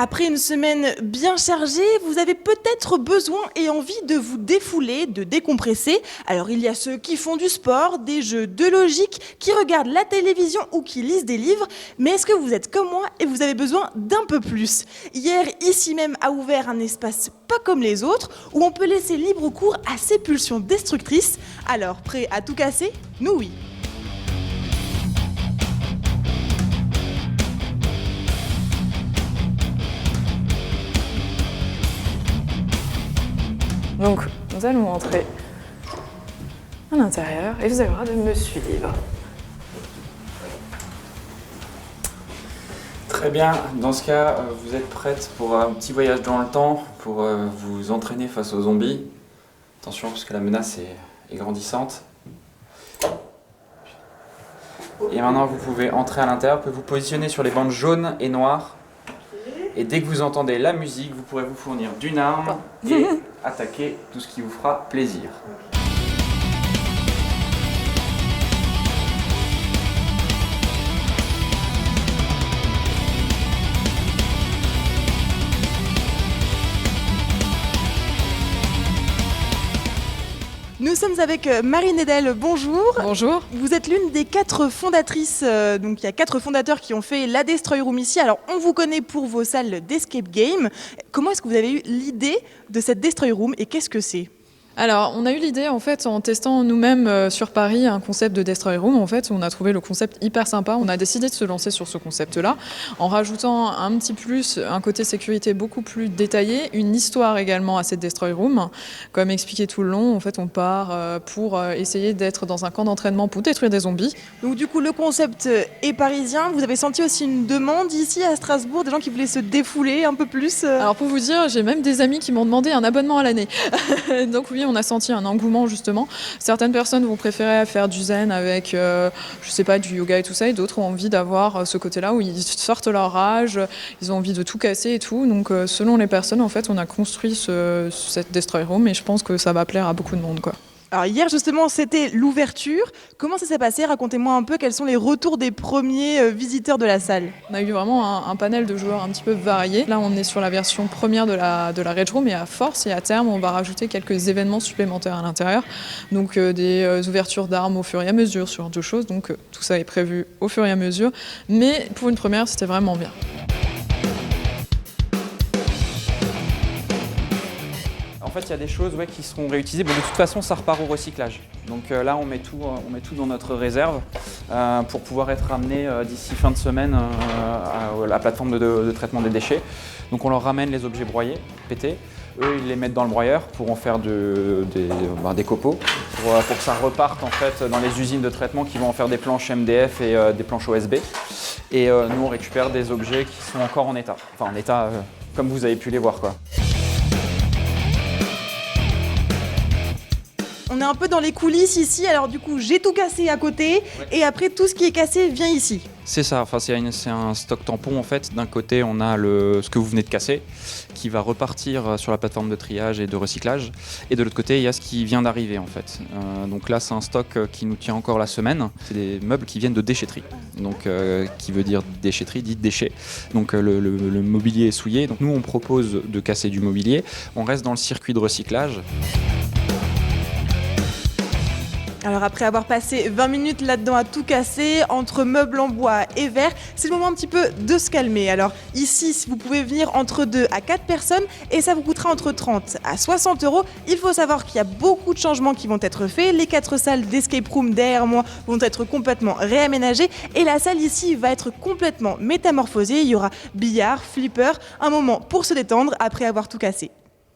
Après une semaine bien chargée, vous avez peut-être besoin et envie de vous défouler, de décompresser. Alors il y a ceux qui font du sport, des jeux de logique, qui regardent la télévision ou qui lisent des livres. Mais est-ce que vous êtes comme moi et vous avez besoin d'un peu plus ? Hier, ici même, a ouvert un espace pas comme les autres, où on peut laisser libre cours à ses pulsions destructrices. Alors, prêt à tout casser ? Nous oui. Donc, nous allons entrer à l'intérieur et vous avez le droit de me suivre. Très bien, dans ce cas, vous êtes prête pour un petit voyage dans le temps, pour vous entraîner face aux zombies. Attention, parce que la menace est grandissante. Et maintenant, vous pouvez entrer à l'intérieur, vous pouvez vous positionner sur les bandes jaunes et noires. Et dès que vous entendez la musique, vous pourrez vous fournir d'une arme et attaquer tout ce qui vous fera plaisir. Nous sommes avec Marine Edel, bonjour. Bonjour. Vous êtes l'une des 4 fondatrices, donc il y a 4 fondateurs qui ont fait la Destroy Room ici. Alors on vous connaît pour vos salles d'escape game. Comment est-ce que vous avez eu l'idée de cette Destroy Room et qu'est-ce que c'est ? Alors, on a eu l'idée, en fait, en testant nous-mêmes sur Paris un concept de Destroy Room. En fait, on a trouvé le concept hyper sympa. On a décidé de se lancer sur ce concept-là, en rajoutant un petit plus, un côté sécurité beaucoup plus détaillé, une histoire également à cette Destroy Room. Comme expliqué tout le long, en fait, on part pour essayer d'être dans un camp d'entraînement pour détruire des zombies. Donc du coup, le concept est parisien. Vous avez senti aussi une demande ici à Strasbourg, des gens qui voulaient se défouler un peu plus Alors, pour vous dire, j'ai même des amis qui m'ont demandé un abonnement à l'année. Donc oui, on a senti un engouement justement. Certaines personnes vont préférer faire du zen avec, je sais pas, du yoga et tout ça, et d'autres ont envie d'avoir ce côté-là où ils sortent leur rage, ils ont envie de tout casser et tout. Donc selon les personnes, en fait, on a construit cette Destroy Room et je pense que ça va plaire à beaucoup de monde, quoi. Alors hier justement, c'était l'ouverture. Comment ça s'est passé ? Racontez-moi un peu quels sont les retours des premiers visiteurs de la salle. On a eu vraiment un panel de joueurs un petit peu varié. Là, on est sur la version première de la Rage Room et à force et à terme, on va rajouter quelques événements supplémentaires à l'intérieur. Donc des ouvertures d'armes au fur et à mesure, ce genre de choses. Donc tout ça est prévu au fur et à mesure. Mais pour une première, c'était vraiment bien. En fait, il y a des choses qui seront réutilisées. Bon, de toute façon, ça repart au recyclage. Donc là, on met tout dans notre réserve pour pouvoir être ramené d'ici fin de semaine à la plateforme de traitement des déchets. Donc on leur ramène les objets broyés, pétés. Eux, ils les mettent dans le broyeur pour en faire des copeaux, pour que ça reparte en fait dans les usines de traitement qui vont en faire des planches MDF et des planches OSB. Et nous, on récupère des objets qui sont encore en état. Enfin, en état comme vous avez pu les voir, quoi. On est un peu dans les coulisses ici, alors du coup j'ai tout cassé à côté et après tout ce qui est cassé vient ici. C'est ça, enfin, c'est un stock tampon en fait. D'un côté on a ce que vous venez de casser qui va repartir sur la plateforme de triage et de recyclage et de l'autre côté il y a ce qui vient d'arriver en fait. Donc là c'est un stock qui nous tient encore la semaine. C'est des meubles qui viennent de déchetterie, donc qui veut dire déchetterie dit déchet. Donc le mobilier est souillé, donc nous on propose de casser du mobilier, on reste dans le circuit de recyclage. Alors après avoir passé 20 minutes là-dedans à tout casser, entre meubles en bois et verre, c'est le moment un petit peu de se calmer. Alors ici, vous pouvez venir entre 2 à 4 personnes et ça vous coûtera entre 30 à 60 €. Il faut savoir qu'il y a beaucoup de changements qui vont être faits. Les 4 salles d'escape room derrière moi vont être complètement réaménagées et la salle ici va être complètement métamorphosée. Il y aura billard, flipper, un moment pour se détendre après avoir tout cassé.